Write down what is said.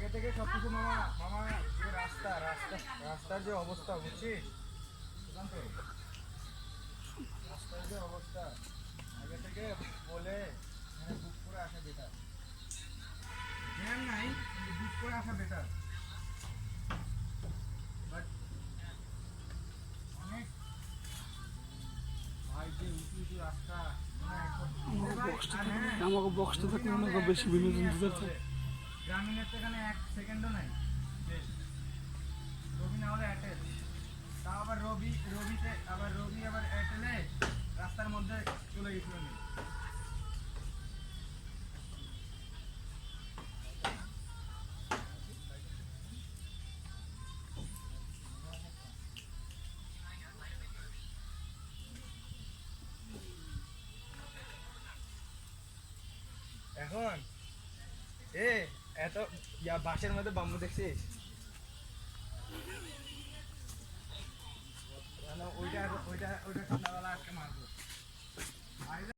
আগে থেকে সব কিছু মামা মামা যে রাস্তার যে অবস্থা বুঝছিস বুঝলাম তো রাস্তার যে অবস্থা আগে থেকে বলে মানে বুক করে আসা বেটার জ্যাম নাই কিন্তু বুক করে আসা বেটার বাট অনেক ভাই যে উঁচু উঁচু রাস্তা আমাকে বক্সটা থাকলে আমাকে বেশি বিনোদন দিতে চাই। গ্রামীণের তো এখানে 1 সেকেন্ডও নাই রবি না হলে এয়ারটেল তাও আবার রবিতে আবার রবি আবার এয়ারটেলে রাস্তার মধ্যে চলে গেছিল নি এখন এত বাসের মধ্যে বাম্বু দেখছিস ওইটা ওইটা ওইটা ঠান্ডাবেলা